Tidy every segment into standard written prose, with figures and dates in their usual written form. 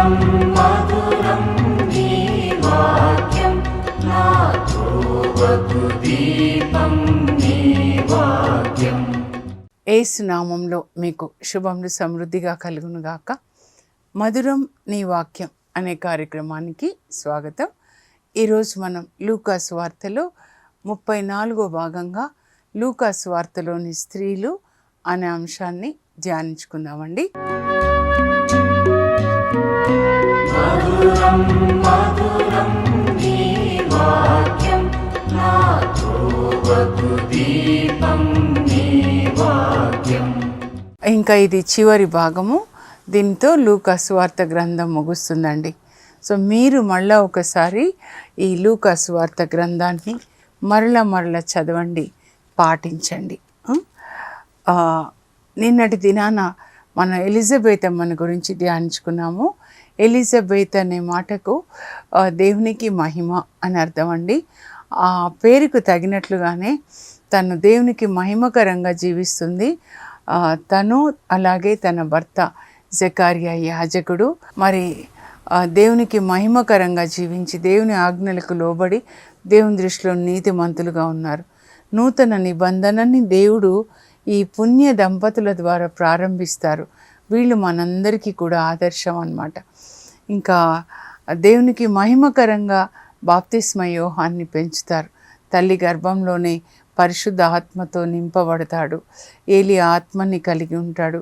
మధురం మధురం నీ వాక్యం నా త్రోవకు దీపం నీ వాక్యం. యేసు నామంలో మీకు శుభములు సమృద్ధిగా కలుగునుగాక. మధురం నీ వాక్యం అనే కార్యక్రమానికి స్వాగతం. ఈరోజు మనం లూకా సువార్తలో 34వ భాగంగా లూకా సువార్తలోని స్త్రీలు అనే అంశాన్ని ధ్యానించుకుందామండి. మధురం మధురం నీ వాక్యం నా త్రోవకు దీపం నీ వాక్యం. ఇంకా ఇది చివరి భాగము. దీంతో లూకా సువార్త గ్రంథం ముగుస్తుందండి. సో మీరు మళ్ళా ఒకసారి ఈ లూకా సువార్త గ్రంథాన్ని మరల చదవండి, పాటించండి. నిన్నటి దినాన మన ఎలిజబెత్ అమ్మని గురించి ధ్యానించుకున్నాము. ఎలిజబెత్ అనే మాటకు దేవునికి మహిమ అని అర్థం అండి. ఆ పేరుకు తగినట్లుగానే తను దేవునికి మహిమకరంగా జీవిస్తుంది. తను అలాగే తన భర్త జకర్యా యాజకుడు మరి దేవునికి మహిమకరంగా జీవించి దేవుని ఆజ్ఞలకు లోబడి దేవుని దృష్టిలో నీతిమంతులుగా ఉన్నారు. నూతన నిబంధనని దేవుడు ఈ పుణ్య దంపతుల ద్వారా ప్రారంభిస్తారు. వీళ్ళు మనందరికీ కూడా ఆదర్శం అన్నమాట. ఇంకా దేవునికి మహిమకరంగా బాప్తిస్మ యోహాన్ని పెంచుతారు. తల్లి గర్భంలోనే పరిశుద్ధ ఆత్మతో నింపబడతాడు. ఏలి ఆత్మని కలిగి ఉంటాడు.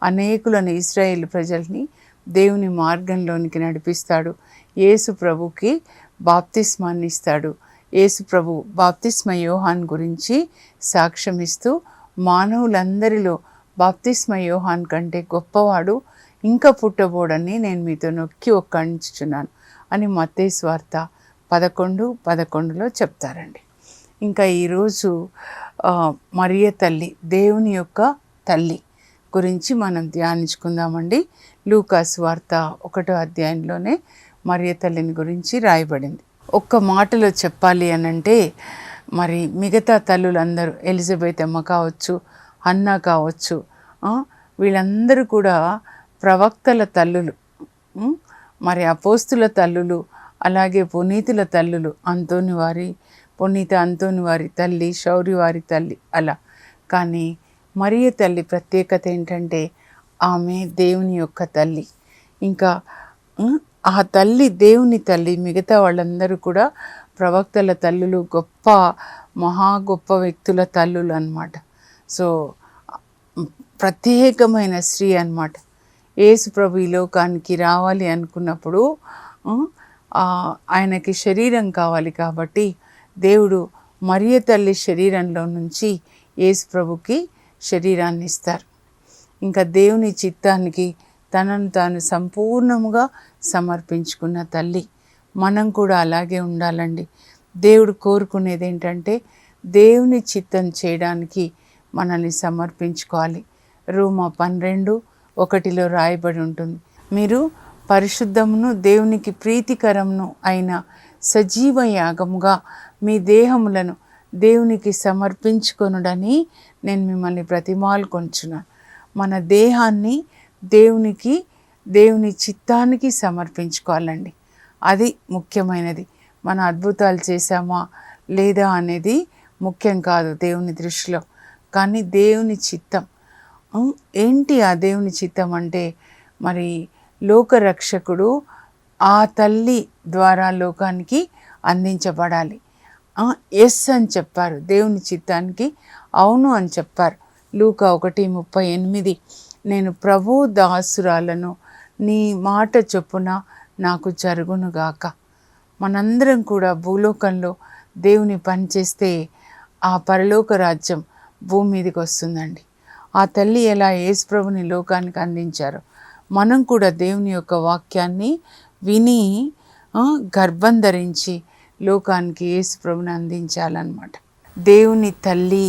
అనేకులను ఇశ్రాయేలు ప్రజల్ని దేవుని మార్గంలోనికి నడిపిస్తాడు. యేసు ప్రభుకి బాప్తిస్మాన్ని ఇస్తాడు. యేసు ప్రభు బాప్తిస్మ యోహాన్ గురించి సాక్ష్యం ఇస్తూ మానవులందరిలో బాప్తిస్మ యోహాన్ కంటే గొప్పవాడు ఇంకా పుట్టబోడని నేను మీతో నొక్కి ఒక్కంచుచున్నాను అని మత్తయి సువార్త 11:11లో చెప్తారండి. ఇంకా ఈరోజు మరియ తల్లి, దేవుని యొక్క తల్లి గురించి మనం ధ్యానించుకుందామండి. లూకా సువార్త 1వ అధ్యాయంలోనే మరియ తల్లిని గురించి రాయబడింది. ఒక్క మాటలో చెప్పాలి అనంటే మరి మిగతా తల్లులందరూ ఎలిజబెత్ అమ్మ కావచ్చు, హన్నా కావచ్చు, వీళ్ళందరూ కూడా ప్రవక్తల తల్లులు, మరి అపోస్తుల తల్లులు, అలాగే పునీతుల తల్లులు, పునీత అంతోని వారి తల్లి, శౌరి వారి తల్లి అలా. కానీ మరియ తల్లి ప్రత్యేకత ఏంటంటే ఆమె దేవుని యొక్క తల్లి. ఇంకా ఆ తల్లి దేవుని తల్లి. మిగతా వాళ్ళందరూ కూడా ప్రవక్తల తల్లులు, మహా గొప్ప వ్యక్తుల తల్లులు అన్నమాట. సో ప్రత్యేకమైన స్త్రీ అన్నమాట. యేసు ప్రభు ఈ లోకానికి రావాలి అనుకున్నప్పుడు ఆయనకి శరీరం కావాలి కాబట్టి దేవుడు మరియ తల్లి శరీరంలో నుంచి యేసు ప్రభుకి శరీరాన్ని ఇస్తారు. ఇంకా దేవుని చిత్తానికి తనను తాను సంపూర్ణముగా సమర్పించుకున్న తల్లి. మనం కూడా అలాగే ఉండాలండి. దేవుడు కోరుకునేది ఏంటంటే దేవుని చిత్తం చేయడానికి మనల్ని సమర్పించుకోవాలి. రోమా 12:1లో రాయబడి ఉంటుంది, మీరు పరిశుద్ధమును దేవునికి ప్రీతికరమును అయిన సజీవ యాగముగా మీ దేహములను దేవునికి సమర్పించుకొనుడని నేను మిమ్మల్ని బ్రతిమాలుకొనుచున్నాను. మన దేహాన్ని దేవుని చిత్తానికి సమర్పించుకోవాలండి. అది ముఖ్యమైనది. మన అద్భుతాలు చేశామా లేదా అనేది ముఖ్యం కాదు దేవుని దృష్టిలో. కానీ దేవుని చిత్తం ఏంటి? ఆ దేవుని చిత్తం అంటే మరి లోకరక్షకుడు ఆ తల్లి ద్వారా లోకానికి అందించబడాలి. ఎస్ అని చెప్పారు దేవుని చిత్తానికి, అవును అని చెప్పారు. లూకా 1:38, నేను ప్రభు దాసురాలను, నీ మాట చొప్పున నాకు జరుగునుగాక. మనందరం కూడా భూలోకంలో దేవుని పని చేస్తే ఆ పరలోక రాజ్యం భూమి మీదకి వస్తుందండి. ఆ తల్లి ఎలా యేసు ప్రభుని లోకానికి అందించారో మనం కూడా దేవుని యొక్క వాక్యాన్ని విని గర్భం ధరించి లోకానికి యేసు ప్రభుని అందించాలన్నమాట. దేవుని తల్లి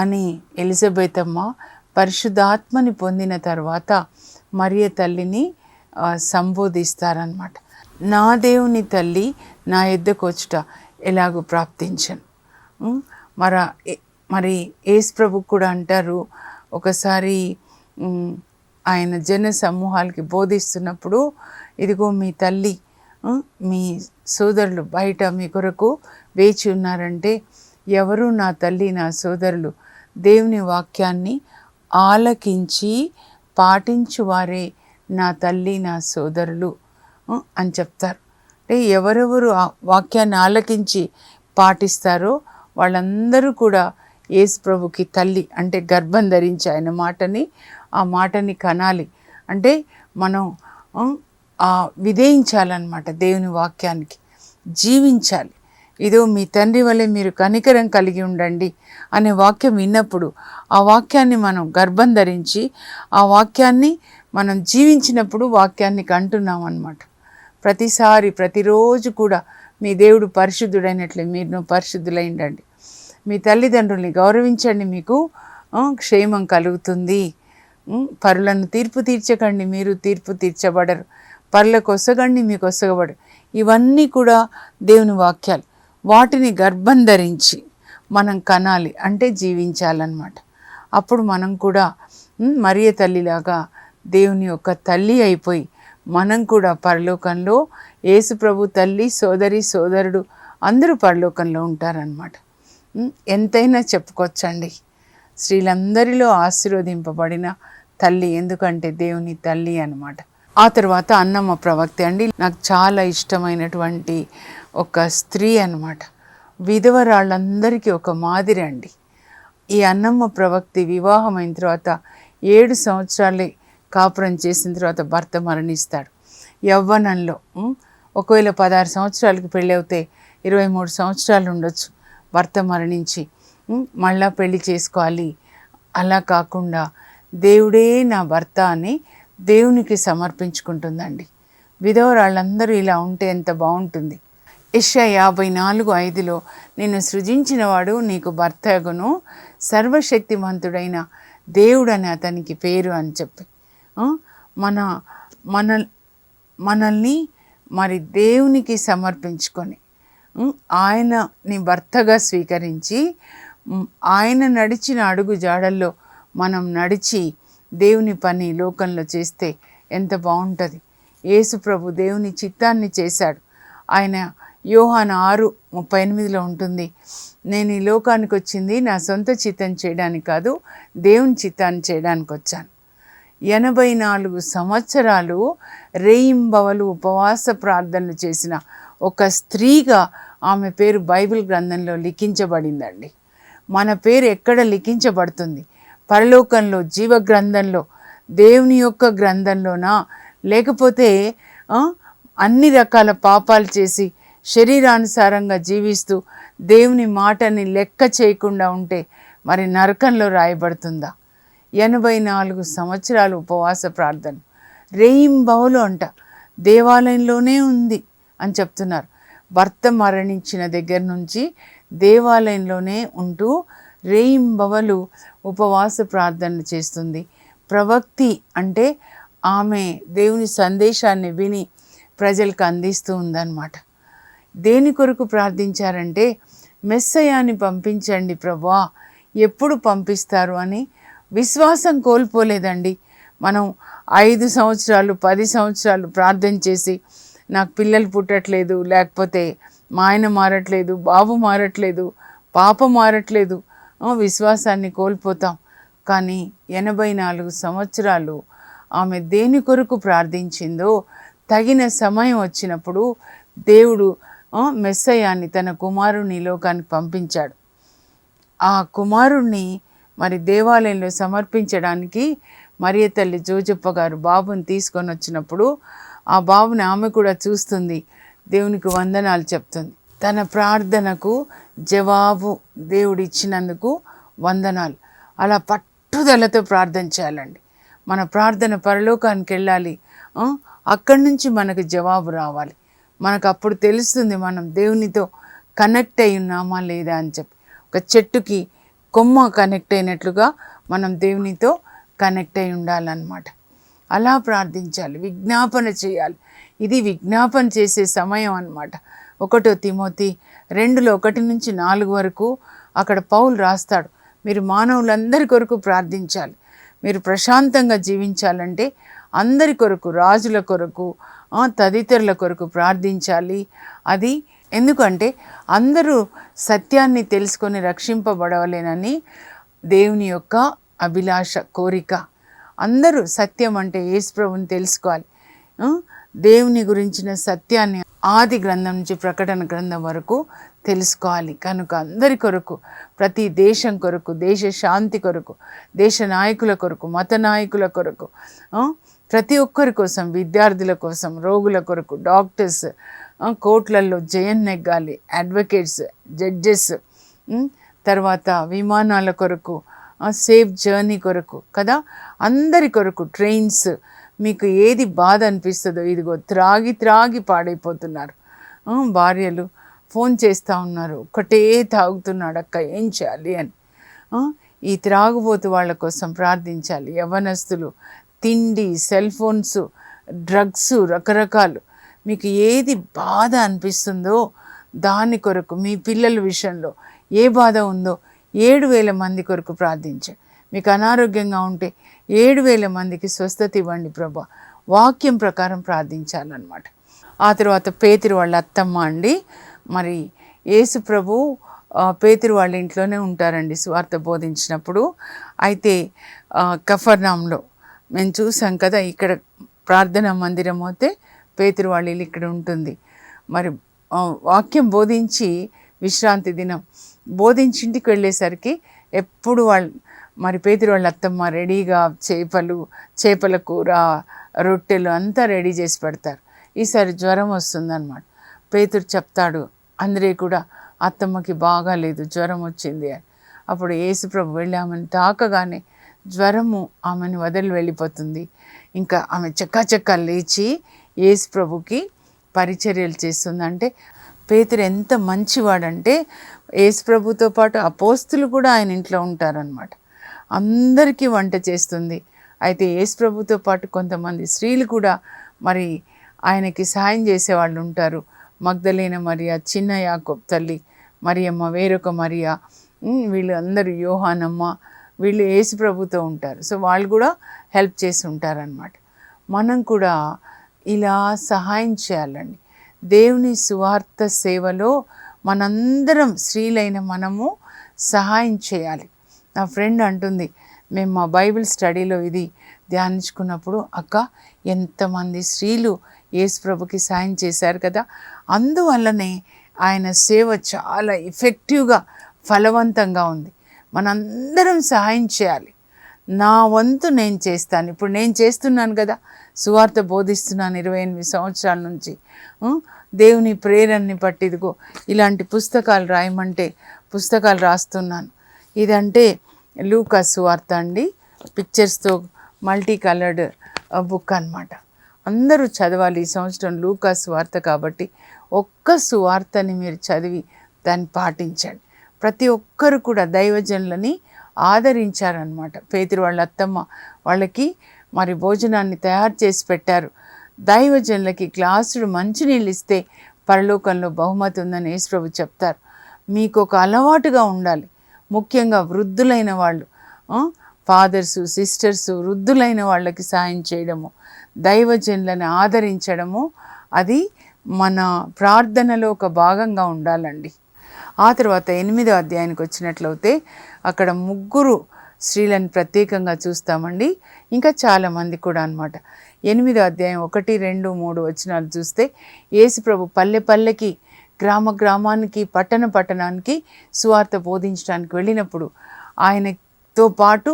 అని ఎలిజబెత్ అమ్మ పరిశుద్ధాత్మని పొందిన తర్వాత మరియ తల్లిని సంబోధిస్తారనమాట. నా దేవుని తల్లి నా యొద్దకు వచ్చుట ఎలాగూ ప్రాప్తించను. మరి యేసు ప్రభు కూడా అంటారు, ఒకసారి ఆయన జన సమూహాలకి బోధిస్తున్నప్పుడు, ఇదిగో మీ తల్లి, మీ సోదరులు బయట మీ కొరకు వేచి ఉన్నారంటే, ఎవరు నా తల్లి నా సోదరులు దేవుని వాక్యాన్ని ఆలకించి పాటించువారే నా తల్లి నా సోదరులు అని చెప్తారు. అంటే ఎవరెవరు ఆ వాక్యాన్ని ఆలకించి పాటిస్తారో వాళ్ళందరూ కూడా యేసు ప్రభుకి తల్లి, అంటే గర్భం ధరించి ఆయన మాటని, ఆ మాటని కనాలి. అంటే మనం విధేయించాలన్నమాట, దేవుని వాక్యానికి జీవించాలి. ఇదో మీ తండ్రి వలె మీరు కనికరం కలిగి ఉండండి అనే వాక్యం విన్నప్పుడు ఆ వాక్యాన్ని మనం గర్భం ధరించి ఆ వాక్యాన్ని మనం జీవించినప్పుడు వాక్యాన్ని కంటున్నాం అన్నమాట. ప్రతిసారి ప్రతిరోజు కూడా మీ దేవుడు పరిశుద్ధుడైనట్లే మీరు పరిశుద్ధులైండండి, మీ తల్లిదండ్రుల్ని గౌరవించండి, మీకు క్షేమం కలుగుతుంది. పరులను తీర్పు తీర్చకండి, మీరు తీర్పు తీర్చబడరు, పరులకు ఒసగండి, మీకు ఒసగబడరు. ఇవన్నీ కూడా దేవుని వాక్యాలు. వాటిని గర్భం ధరించి మనం కనాలి, అంటే జీవించాలన్నమాట. అప్పుడు మనం కూడా మరియ తల్లిలాగా దేవుని యొక్క తల్లి అయిపోయి మనం కూడా పరలోకంలో యేసు ప్రభు తల్లి సోదరి సోదరుడు అందరూ పరలోకంలో ఉంటారన్నమాట. ఎంతైనా చెప్పుకోవచ్చండి, స్త్రీలందరిలో ఆశీర్వదింపబడిన తల్లి, ఎందుకంటే దేవుని తల్లి అన్నమాట. ఆ తర్వాత అన్నమ్మ ప్రవక్త అండి, నాకు చాలా ఇష్టమైనటువంటి ఒక స్త్రీ అన్నమాట. విధవరాళ్ళందరికీ ఒక మాదిరి అండి. ఈ అన్నమ్మ ప్రవక్తి వివాహమైన తర్వాత 7 సంవత్సరాలే కాపురం చేసిన తర్వాత భర్త మరణిస్తాడు. యవ్వనంలో ఒకవేళ 16 సంవత్సరాలకి పెళ్ళి అవుతే 23 సంవత్సరాలు ఉండొచ్చు భర్త మరణించి, మళ్ళా పెళ్లి చేసుకోవాలి. అలా కాకుండా దేవుడే నా భర్త అని దేవునికి సమర్పించుకుంటుందండి. విధవరాళ్ళందరూ ఇలా ఉంటే ఎంత బాగుంటుంది. యెషయా 54:5 నిన్ను సృజించినవాడు నీకు భర్తగును, సర్వశక్తిమంతుడైన దేవుడని అతనికి పేరు అని చెప్పి మనల్ని మరి దేవునికి సమర్పించుకొని ఆయనని భర్తగా స్వీకరించి ఆయన నడిచిన అడుగు జాడల్లో మనం నడిచి దేవుని పని లోకంలో చేస్తే ఎంత బాగుంటుంది. యేసు ప్రభు దేవుని చిత్తాన్ని చేశాడు. ఆయన యోహాను 6:38 ఉంటుంది, నేను ఈ లోకానికి వచ్చింది నా సొంత చిత్తం చేయడానికి కాదు, దేవుని చిత్తాన్ని చేయడానికి వచ్చాను. 84 సంవత్సరాలు రేయింబవలు ఉపవాస ప్రార్థనలు చేసిన ఒక స్త్రీగా ఆమె పేరు బైబిల్ గ్రంథంలో లిఖించబడిందండి. మన పేరు ఎక్కడ లిఖించబడుతుంది? పరలోకంలో జీవ గ్రంథంలో, దేవుని యొక్క గ్రంథంలోనా? లేకపోతే అన్ని రకాల పాపాలు చేసి శరీరానుసారంగా జీవిస్తూ దేవుని మాటని లెక్క చేయకుండా ఉంటే మరి నరకంలో రాయబడుతుందా? 84 సంవత్సరాలు ఉపవాస ప్రార్థన రేయింబవలు అంట దేవాలయంలోనే ఉంది అని చెప్తున్నారు. భర్త మరణించిన దగ్గర నుంచి దేవాలయంలోనే ఉంటూ రేయింబవలు ఉపవాస ప్రార్థనలు చేస్తుంది. ప్రవక్తి అంటే ఆమె దేవుని సందేశాన్ని విని ప్రజలకు అందిస్తూ ఉందన్నమాట. దేని కొరకు ప్రార్థించారంటే, మెస్సయాని పంపించండి ప్రభువా, ఎప్పుడు పంపిస్తారు అని విశ్వాసం కోల్పోలేదండి. మనం 5 సంవత్సరాలు 10 సంవత్సరాలు ప్రార్థన చేసి నాకు పిల్లలు పుట్టట్లేదు, లేకపోతే మా ఆయన మారట్లేదు, బాబు మారట్లేదు, పాప మారట్లేదు, విశ్వాసాన్ని కోల్పోతాం. కానీ 84 సంవత్సరాలు ఆమె దేని కొరకు ప్రార్థించిందో తగిన సమయం వచ్చినప్పుడు దేవుడు మెస్సయాన్ని తన కుమారుని లోకానికి పంపించాడు. ఆ కుమారుణ్ణి మరి దేవాలయంలో సమర్పించడానికి మరియ తల్లి జోజప్ప గారు బాబుని తీసుకొని వచ్చినప్పుడు ఆ బాబుని ఆమె కూడా చూస్తుంది, దేవునికి వందనాలు చెప్తుంది. తన ప్రార్థనకు జవాబు దేవుడు ఇచ్చినందుకు వందనాలు. అలా పట్టుదలతో ప్రార్థన చేయాలండి. మన ప్రార్థన పరలోకానికి వెళ్ళాలి, అక్కడి నుంచి మనకు జవాబు రావాలి. మనకు అప్పుడు తెలుస్తుంది మనం దేవునితో కనెక్ట్ అయి ఉన్నామా లేదా అని చెప్పి. ఒక చెట్టుకి కొమ్మ కనెక్ట్ అయినట్లుగా మనం దేవునితో కనెక్ట్ అయి ఉండాలన్నమాట. అలా ప్రార్థించాలి, విజ్ఞాపన చేయాలి. ఇది విజ్ఞాపన చేసే సమయం అన్నమాట. 1 తిమోతి 2 1 నుంచి 4 వరకు అక్కడ పౌలు రాస్తాడు, మీరు మానవులందరి కొరకు ప్రార్థించాలి, మీరు ప్రశాంతంగా జీవించాలంటే అందరి కొరకు, రాజుల కొరకు, తదితరుల కొరకు ప్రార్థించాలి. అది ఎందుకంటే అందరూ సత్యాన్ని తెలుసుకొని రక్షింపబడవలేనని దేవుని యొక్క అభిలాష, కోరిక. అందరూ సత్యం అంటే యేసుప్రభుని తెలుసుకోవాలి. దేవుని గురించిన సత్యాన్ని ఆది గ్రంథం నుంచి ప్రకటన గ్రంథం వరకు తెలుసుకోవాలి. కనుక అందరి కొరకు, ప్రతి దేశం కొరకు, దేశ శాంతి కొరకు, దేశ నాయకుల కొరకు, మత నాయకుల కొరకు, ప్రతి ఒక్కరి కోసం, విద్యార్థుల కోసం, రోగుల కొరకు, డాక్టర్స్, కోర్టులలో జయం నెగ్గాలి, అడ్వకేట్స్, జడ్జెస్, తర్వాత విమానాల కొరకు, సేఫ్ జర్నీ కొరకు కదా, అందరి కొరకు, ట్రైన్స్. మీకు ఏది బాధ అనిపిస్తుందో, ఇదిగో త్రాగి త్రాగి పాడైపోతున్నారు. భార్యలు ఫోన్ చేస్తూ ఉన్నారు, ఒకటే తాగుతున్నాడు అక్క, ఏం చేయాలి అని. ఈ త్రాగుబోతు వాళ్ళ కోసం ప్రార్థించాలి. యవ్వనస్తులు, తిండి, సెల్ ఫోన్స్, డ్రగ్స్, రకరకాలు. మీకు ఏది బాధ అనిపిస్తుందో దాని కొరకు, మీ పిల్లల విషయంలో ఏ బాధ ఉందో 7,000 మంది కొరకు ప్రార్థించండి. మీకు అనారోగ్యంగా ఉంటే 7,000 మందికి స్వస్థత ఇవ్వండి ప్రభా. వాక్యం ప్రకారం ప్రార్థించాలన్నమాట. ఆ తర్వాత పేతురు వాళ్ళ అత్తమ్మ అండి, మరి యేసు ప్రభు పేతురు వాళ్ళ ఇంట్లోనే ఉంటారండి సువార్త బోధించినప్పుడు. అయితే కఫర్నాంలో మేము చూసాం కదా, ఇక్కడ ప్రార్థనా మందిరం అయితే పేతురు వాళ్ళ ఇల్లు ఇక్కడ ఉంటుంది. మరి వాక్యం బోధించి విశ్రాంతి దినం బోధించి ఇంటికి వెళ్ళేసరికి ఎప్పుడు మరి పేతురు వాళ్ళ అత్తమ్మ రెడీగా చేపల కూర, రొట్టెలు అంతా రెడీ చేసి పెడతారు. ఈసారి జ్వరం వస్తుందన్నమాట. పేతురు చెప్తాడు, అందరే కూడా అత్తమ్మకి బాగాలేదు, జ్వరం వచ్చింది అని. అప్పుడు యేసుప్రభు వెళ్ళి ఆమెను తాకగానే జ్వరము ఆమెను వదిలి వెళ్ళిపోతుంది. ఇంకా ఆమె చక్కా లేచి యేసుప్రభుకి పరిచర్యలు చేస్తుందంటే పేతురు ఎంత మంచివాడంటే యేసుప్రభుతో పాటు అపోస్తులు కూడా ఆయన ఇంట్లో ఉంటారనమాట. అందరికీ వంట చేస్తుంది. అయితే యేసుప్రభుతో పాటు కొంతమంది స్త్రీలు కూడా మరి ఆయనకి సాయం చేసేవాళ్ళు ఉంటారు. మగ్దలేన మరియా, చిన్న యాకోబు తల్లి మరియమ్మ, వేరొక మరియా, వీళ్ళు అందరూ, యోహానమ్మ, వీళ్ళు యేసుప్రభుతో ఉంటారు. సో వాళ్ళు కూడా హెల్ప్ చేసి ఉంటారనమాట. మనం కూడా ఇలా సహాయం చేయాలండి. దేవుని సువార్త సేవలో మనందరం, స్త్రీలైన మనము సహాయం చేయాలి. నా ఫ్రెండ్ అంటుంది, మేము మా బైబిల్ స్టడీలో ఇది ధ్యానించుకున్నప్పుడు, అక్క ఎంతమంది స్త్రీలు యేసుప్రభుకి సాయం చేశారు కదా, అందువల్లనే ఆయన సేవ చాలా ఎఫెక్టివ్గా, ఫలవంతంగా ఉంది. మనందరం సహాయం చేయాలి. నా వంతు నేను చేస్తాను. ఇప్పుడు నేను చేస్తున్నాను కదా, సువార్త బోధిస్తున్నాను 28 సంవత్సరాల నుంచి. దేవుని ప్రేరణని బట్టి ఇదిగో ఇలాంటి పుస్తకాలు రాయమంటే పుస్తకాలు రాస్తున్నాను. ఇదంటే లూకా సువార్త అండి, పిక్చర్స్తో మల్టీ కలర్డ్ బుక్ అన్నమాట. అందరూ చదవాలి ఈ సంవత్సరం లూకా సువార్త కాబట్టి. ఒక్క సువార్తని మీరు చదివి దాన్ని పాటించండి. ప్రతి ఒక్కరు కూడా దైవజనులని ఆదరించారనమాట. పేతురు వాళ్ళ అత్తమ్మ వాళ్ళకి మరి భోజనాన్ని తయారు చేసి పెట్టారు. దైవజనులకి గ్లాసుడు మంచినీళ్ళు ఇస్తే పరలోకంలో బహుమతి ఉందని యేసుప్రభు చెప్తారు. మీకు ఒక అలవాటుగా ఉండాలి. ముఖ్యంగా వృద్ధులైన వాళ్ళు, ఫాదర్సు, సిస్టర్సు, వృద్ధులైన వాళ్ళకి సాయం చేయడము, దైవజనులను ఆదరించడము, అది మన ప్రార్థనలో ఒక భాగంగా ఉండాలండి. ఆ తర్వాత 8వ అధ్యాయానికి వచ్చినట్లయితే అక్కడ 3 స్త్రీలను ప్రత్యేకంగా చూస్తామండి. ఇంకా చాలామంది కూడా అనమాట. 8వ అధ్యాయం 1, 2, 3 వచనాలు చూస్తే యేసుప్రభు పల్లె పల్లెకి, గ్రామ గ్రామానికి, పట్టణానికి సువార్త బోధించడానికి వెళ్ళినప్పుడు ఆయనతో పాటు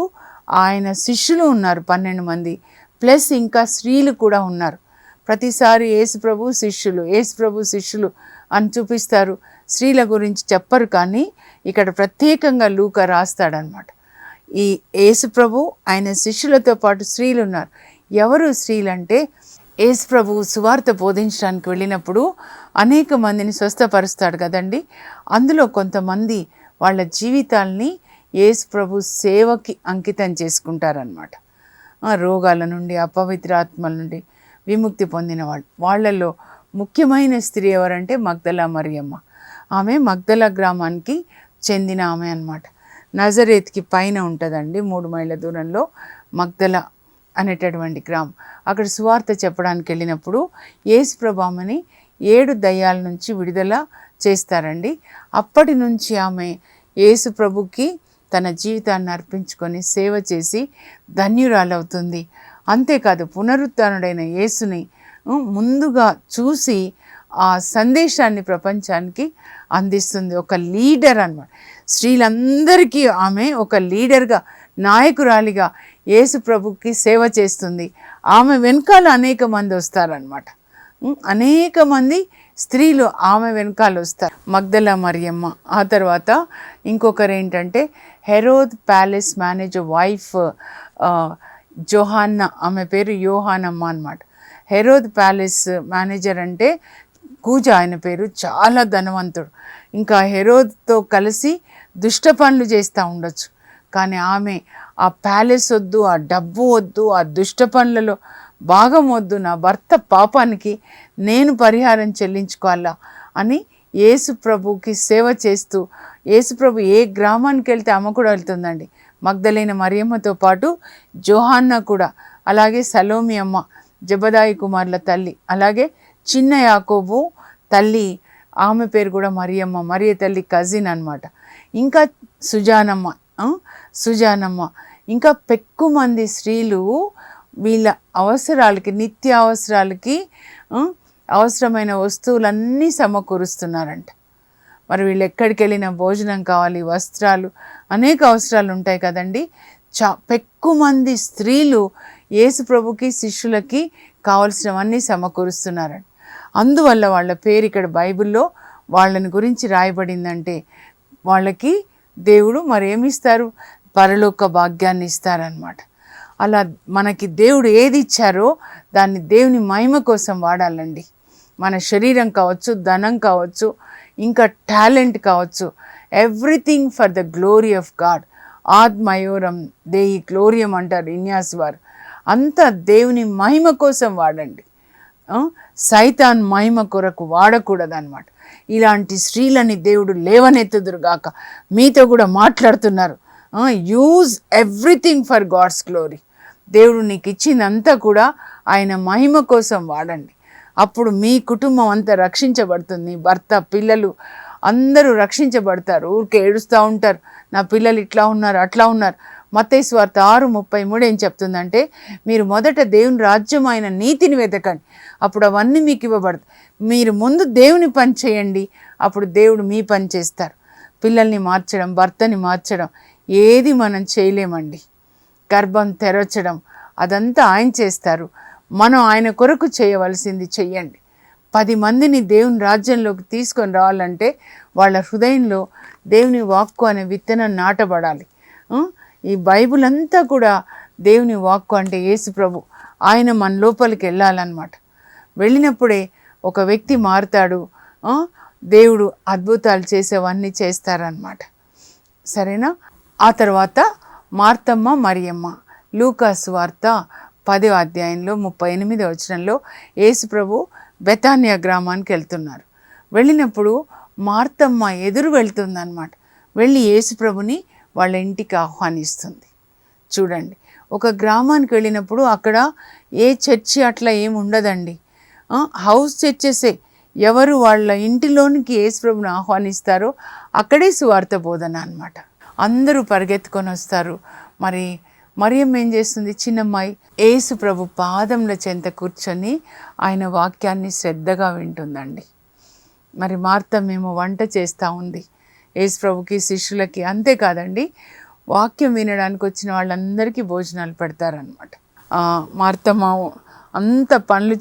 ఆయన శిష్యులు ఉన్నారు 12 మంది, ప్లస్ ఇంకా స్త్రీలు కూడా ఉన్నారు. ప్రతిసారి యేసుప్రభు శిష్యులు అని చూపిస్తారు, స్త్రీల గురించి చెప్పరు. కానీ ఇక్కడ ప్రత్యేకంగా లూకా రాస్తాడనమాట. ఈ యేసుప్రభు ఆయన శిష్యులతో పాటు స్త్రీలు ఉన్నారు. ఎవరు స్త్రీలు అంటే, యేసుప్రభు సువార్త బోధించడానికి వెళ్ళినప్పుడు అనేక మందిని స్వస్థపరుస్తాడు కదండి. అందులో కొంతమంది వాళ్ళ జీవితాల్ని యేసుప్రభు సేవకి అంకితం చేసుకుంటారనమాట. రోగాల నుండి, అపవిత్రాత్మల నుండి విముక్తి పొందిన వాళ్ళల్లో ముఖ్యమైన స్త్రీ ఎవరంటే మగ్దలా మరియమ్మ. ఆమె మగ్దలా గ్రామానికి చెందిన ఆమె అన్నమాట. నజరేత్కి పైన ఉంటుందండి, 3 మైళ్ళ దూరంలో మగ్దల అనేటటువంటి గ్రామం. అక్కడ సువార్త చెప్పడానికి వెళ్ళినప్పుడు యేసుప్రభు ఆమెని 7 దయ్యాల నుంచి విడుదల చేస్తారండి. అప్పటి నుంచి ఆమె యేసుప్రభుకి తన జీవితాన్ని అర్పించుకొని సేవ చేసి ధన్యురాలవుతుంది. అంతేకాదు పునరుత్థానుడైన యేసుని ముందుగా చూసి ఆ సందేశాన్ని ప్రపంచానికి అందిస్తుంది. ఒక లీడర్ అన్నమాట. స్త్రీలందరికీ ఆమె ఒక లీడర్గా, నాయకురాలిగా యేసు ప్రభుకి సేవ చేస్తుంది. ఆమె వెనకాల అనేక మంది వస్తారనమాట. అనేక మంది స్త్రీలు ఆమె వెనకాల వస్తారు. మగ్దల మరియమ్మ. ఆ తర్వాత ఇంకొకరు ఏంటంటే హెరోద్ ప్యాలెస్ మేనేజర్ వైఫ్ జోహాన్న, ఆమె పేరు యోహానమ్మ అనమాట. హెరోద్ ప్యాలెస్ మేనేజర్ అంటే కూజ ఆయన పేరు, చాలా ధనవంతుడు. ఇంకా హెరోద్తో కలిసి దుష్ట పనులు చేస్తూ ఉండొచ్చు. కానీ ఆమె ఆ ప్యాలెస్ వద్దు, ఆ డబ్బు వద్దు, ఆ దుష్ట పనులలో భాగం వద్దు, నా భర్త పాపానికి నేను పరిహారం చెల్లించుకోవాలా అని యేసు ప్రభుకి సేవ చేస్తూ, యేసు ప్రభు ఏ గ్రామానికి వెళ్తే ఆమె కూడా వెళ్తుందండి. మగ్దలైన మరియమ్మతో పాటు జోహాన్న కూడా, అలాగే సలోమి అమ్మ జబదాయి కుమార్ల తల్లి, అలాగే చిన్న యాకోబు తల్లి, ఆమె పేరు కూడా మరియమ్మ, మరియ తల్లి కజిన్ అనమాట. ఇంకా సుజానమ్మ, ఇంకా పెక్కు మంది స్త్రీలు వీళ్ళ అవసరాలకి, నిత్య అవసరాలకి అవసరమైన వస్తువులన్నీ సమకూరుస్తున్నారంట. మరి వీళ్ళు ఎక్కడికి వెళ్ళినా భోజనం కావాలి, వస్త్రాలు, అనేక అవసరాలు ఉంటాయి కదండి. పెక్కు మంది స్త్రీలు యేసు ప్రభుకి శిష్యులకి కావలసినవన్నీ సమకూరుస్తున్నారంట. అందువల్ల వాళ్ళ పేరు ఇక్కడ బైబిల్లో వాళ్ళని గురించి రాయబడిందంటే వాళ్ళకి దేవుడు మరేమిస్తారు? పరలోక భాగ్యాన్ని ఇస్తారనమాట. అలా మనకి దేవుడు ఏది ఇచ్చారో దాన్ని దేవుని మహిమ కోసం వాడాలండి. మన శరీరం కావచ్చు, ధనం కావచ్చు, ఇంకా టాలెంట్ కావచ్చు, everything for the glory of God. ఆద్ మయోరం దేహి గ్లోరియం అంటారు ఇన్యాస్ వారు. అంతా దేవుని మహిమ కోసం వాడండి. సైతాన్ మహిమ కొరకు వాడకూడదన్నమాట. ఇలాంటి స్త్రీలని దేవుడు లేవనెత్తుదురుగాక. మీతో కూడా మాట్లాడుతున్నారు. Use everything for God's glory. దేవుడు నీకు ఇచ్చిందంతా కూడా ఆయన మహిమ కోసం వాడండి. అప్పుడు మీ కుటుంబం అంతా రక్షించబడుతుంది. భర్త, పిల్లలు అందరూ రక్షించబడతారు. ఊరికే ఏడుస్తూ ఉంటారు, నా పిల్లలు ఇట్లా ఉన్నారు, అట్లా ఉన్నారు. మత్తయి సువార్త 6:33 ఏం చెప్తుందంటే, మీరు మొదట దేవుని రాజ్యం ఆయన నీతిని వెతకండి, అప్పుడు అవన్నీ మీకు ఇవ్వబడతాయి. మీరు ముందు దేవుని పని చేయండి, అప్పుడు దేవుడు మీ పని చేస్తారు. పిల్లల్ని మార్చడం, భర్తని మార్చడం ఏది మనం చేయలేమండి. గర్భం తెరచడం అదంతా ఆయన చేస్తారు. మనం ఆయన కొరకు చేయవలసింది చెయ్యండి. 10 మందిని దేవుని రాజ్యంలోకి తీసుకొని రావాలంటే వాళ్ళ హృదయంలో దేవుని వాక్కు అనే విత్తనం నాటబడాలి. ఈ బైబిల్ అంతా కూడా దేవుని వాక్కు అంటే యేసు ప్రభు, ఆయన మన లోపలికి వెళ్ళాలన్నమాట. వెళ్ళినప్పుడే ఒక వ్యక్తి మారుతాడు. దేవుడు అద్భుతాలు చేసేవన్నీ చేస్తారన్నమాట. సరేనా? ఆ తర్వాత మార్తమ్మ, మరియమ్మ. లూకా సువార్త 10వ అధ్యాయంలో 38వ వచనంలో యేసు ప్రభు బెతానియా గ్రామానికి వెళ్తున్నారు. వెళ్ళినప్పుడు మార్తమ్మ ఎదురు వెళ్తుందన్నమాట. వెళ్ళి యేసు ప్రభుని వాళ్ళ ఇంటికి ఆహ్వానిస్తుంది. చూడండి, ఒక గ్రామానికి వెళ్ళినప్పుడు అక్కడ ఏ చర్చి అట్లా ఏమి ఉండదండి. హౌస్ చర్చెసే. ఎవరు వాళ్ళ ఇంటిలోనికి యేసు ప్రభుని ఆహ్వానిస్తారో అక్కడే సువార్త బోధన అన్నమాట. అందరూ పరిగెత్తుకొని వస్తారు. మరి మరియమ్మ ఏం చేస్తుంది? చిన్నమ్మాయి యేసు ప్రభు పాదముల చెంత కూర్చొని ఆయన వాక్యాన్ని శ్రద్ధగా వింటుందండి. మరి మార్తమ్మేమో వంట చేస్తూ ఉంది యేసు ప్రభుకి, శిష్యులకి. అంతేకాదండి, వాక్యం వినడానికి వచ్చిన వాళ్ళందరికీ భోజనాలు పెడతారనమాట. మార్తమ్మ అంత పనులు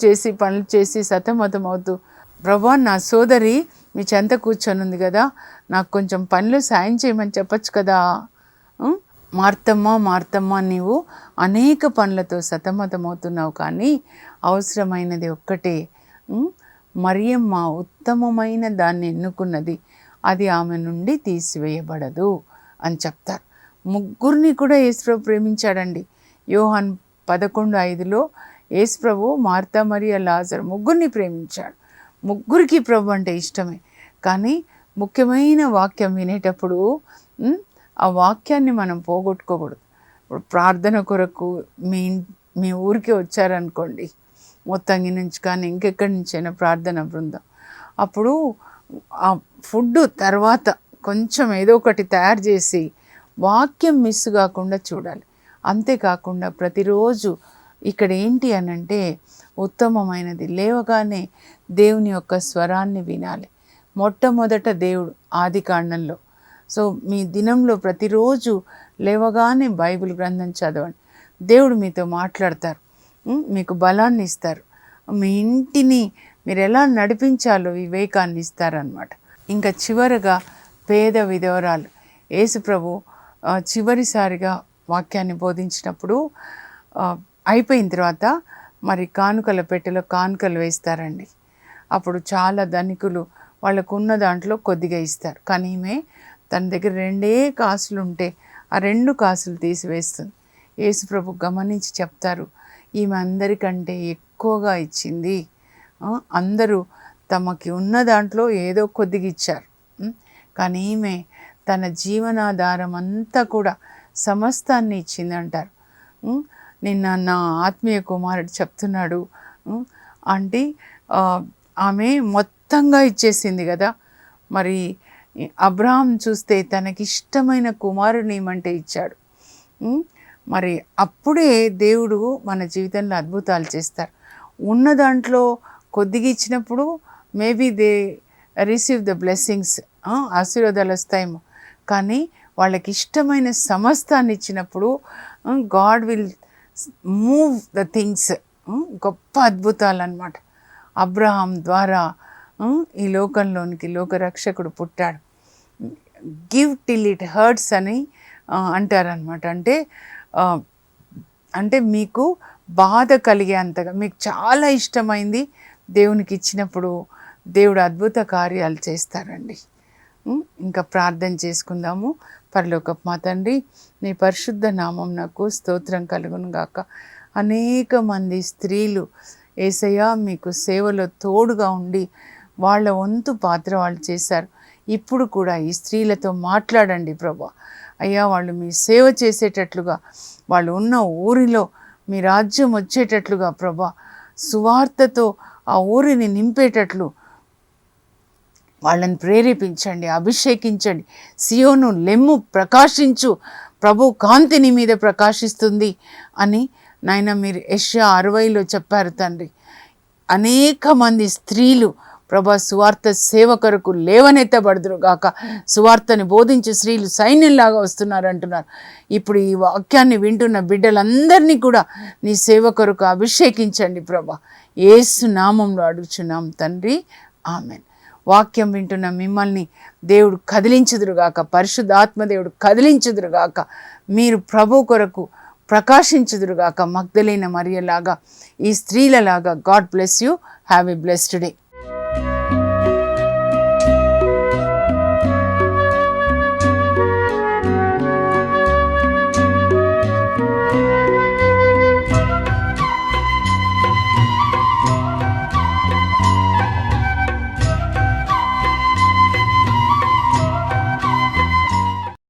చేసి సతమతం అవుతూ, ప్రభా నా సోదరి మీ చెంత కూర్చొని ఉంది కదా, నాకు కొంచెం పనులు సాయం చేయమని చెప్పచ్చు కదా. మార్తమ్మ నీవు అనేక పనులతో సతమతమవుతున్నావు, కానీ అవసరమైనది ఒక్కటే. మరియమ్మ ఉత్తమమైన దాన్ని ఎన్నుకున్నది, అది ఆమె నుండి తీసివేయబడదు అని చెప్తారు. ముగ్గురిని కూడా యేసుప్రభు ప్రేమించాడండి. యోహాన్ 11:5లో యేసుప్రభు మార్తా, మరియ, లాజరు ముగ్గురిని ప్రేమించాడు. ముగ్గురికి ప్రభు అంటే ఇష్టమే. కానీ ముఖ్యమైన వాక్యం వినేటప్పుడు ఆ వాక్యాన్ని మనం పోగొట్టుకోకూడదు. ఇప్పుడు ప్రార్థన కొరకు మీ ఊరికి వచ్చారనుకోండి, మొత్తంగి నుంచి కానీ ఇంకెక్కడి నుంచైనా ప్రార్థన బృందం, అప్పుడు ఆ ఫుడ్ తర్వాత కొంచెం ఏదో ఒకటి తయారు చేసి వాక్యం మిస్ కాకుండా చూడాలి. అంతేకాకుండా ప్రతిరోజు ఇక్కడ ఏంటి అనంటే ఉత్తమమైనది లేవగానే దేవుని యొక్క స్వరాన్ని వినాలి. మొట్టమొదట దేవుడు ఆది కాండంలో. సో మీ దినంలో ప్రతిరోజు లేవగానే బైబిల్ గ్రంథం చదవండి. దేవుడు మీతో మాట్లాడతారు, మీకు బలాన్ని ఇస్తారు, మీ ఇంటిని మీరు ఎలా నడిపించాలో వివేకాన్ని ఇస్తారనమాట. ఇంకా చివరగా పేద విధవరాలు, యేసు ప్రభు చివరిసారిగా వాక్యాన్ని బోధించినప్పుడు అయిపోయిన తర్వాత మరి కానుకల పెట్టెలో కానుకలు వేస్తారండి. అప్పుడు చాలా ధనికులు వాళ్ళకు ఉన్న దాంట్లో కొద్దిగా ఇస్తారు. కానీ ఈమె తన దగ్గర 2 కాసులు ఉంటే ఆ 2 కాసులు తీసివేస్తుంది. యేసు ప్రభు గమనించి చెప్తారు, ఈమె అందరికంటే ఎక్కువగా ఇచ్చింది. అందరూ తమకి ఉన్న దాంట్లో ఏదో కొద్దిగా ఇచ్చారు, కానీ ఈమె తన జీవనాధారం అంతా కూడా సమస్తాన్ని ఇచ్చింది అంటారు. నిన్న నా ఆత్మీయ కుమారుడు చెప్తున్నాడు, ఆంటీ ఆమె మొత్తంగా ఇచ్చేసింది కదా. మరి అబ్రహాం చూస్తే తనకిష్టమైన కుమారుని ఏమంటే ఇచ్చాడు. మరి అప్పుడే దేవుడు మన జీవితంలో అద్భుతాలు చేస్తారు. ఉన్న దాంట్లో కొద్దిగా ఇచ్చినప్పుడు maybe they receive the blessings, ఆశీర్వాదాలు వస్తాయేమో. కానీ వాళ్ళకి ఇష్టమైన సమస్తాన్ని ఇచ్చినప్పుడు God will move the things. గొప్ప అద్భుతాలు అన్నమాట. అబ్రహాం ద్వారా ఈ లోకంలోనికి లోకరక్షకుడు పుట్టాడు. గివ్ టిల్ ఇట్ హర్ట్స్ అని అంటారనమాట. అంటే మీకు బాధ కలిగే అంతగా మీకు చాలా ఇష్టమైంది దేవునికి ఇచ్చినప్పుడు దేవుడు అద్భుత కార్యాలు చేస్తారండి. ఇంకా ప్రార్థన చేసుకుందాము. పరలోకపు మా తండ్రి, నీ పరిశుద్ధ నామం నాకు స్తోత్రం కలుగును గాక. అనేక మంది స్త్రీలు యేసయ్యా మీకు సేవలో తోడుగా ఉండి వాళ్ళ వంతు పాత్ర వాళ్ళు చేశారు. ఇప్పుడు కూడా ఈ స్త్రీలతో మాట్లాడండి ప్రభా. అయ్యా, వాళ్ళు మీ సేవ చేసేటట్లుగా, వాళ్ళు ఉన్న ఊరిలో మీ రాజ్యం వచ్చేటట్లుగా ప్రభా, సువార్తతో ఆ ఊరిని నింపేటట్లు వాళ్ళని ప్రేరేపించండి, అభిషేకించండి. సియోను లెమ్ము, ప్రకాశించు, ప్రభు కాంతి నీ మీద ప్రకాశిస్తుంది అని నాయన మీరు యెషయా 60లో చెప్పారు తండ్రి. అనేక మంది స్త్రీలు ప్రభా సువార్త సేవ కొరకు లేవనెత్తబడుదురు గాక. సువార్తని బోధించే స్త్రీలు సైన్యంలాగా వస్తున్నారు అంటున్నారు. ఇప్పుడు ఈ వాక్యాన్ని వింటున్న బిడ్డలందరినీ కూడా నీ సేవ కొరకు అభిషేకించండి ప్రభా. యేసు నామంలో అడుగుచున్నాం తండ్రి, ఆమెన్. వాక్యం వింటున్న మిమ్మల్ని దేవుడు కదిలించుదురుగాక, పరిశుద్ధాత్మదేవుడు కదిలించుదురుగాక. మీరు ప్రభు కొరకు ప్రకాశించుదురుగాక. మగ్దలేన మరియలాగా, ఈ స్త్రీలలాగా. God bless you. Have a blessed day.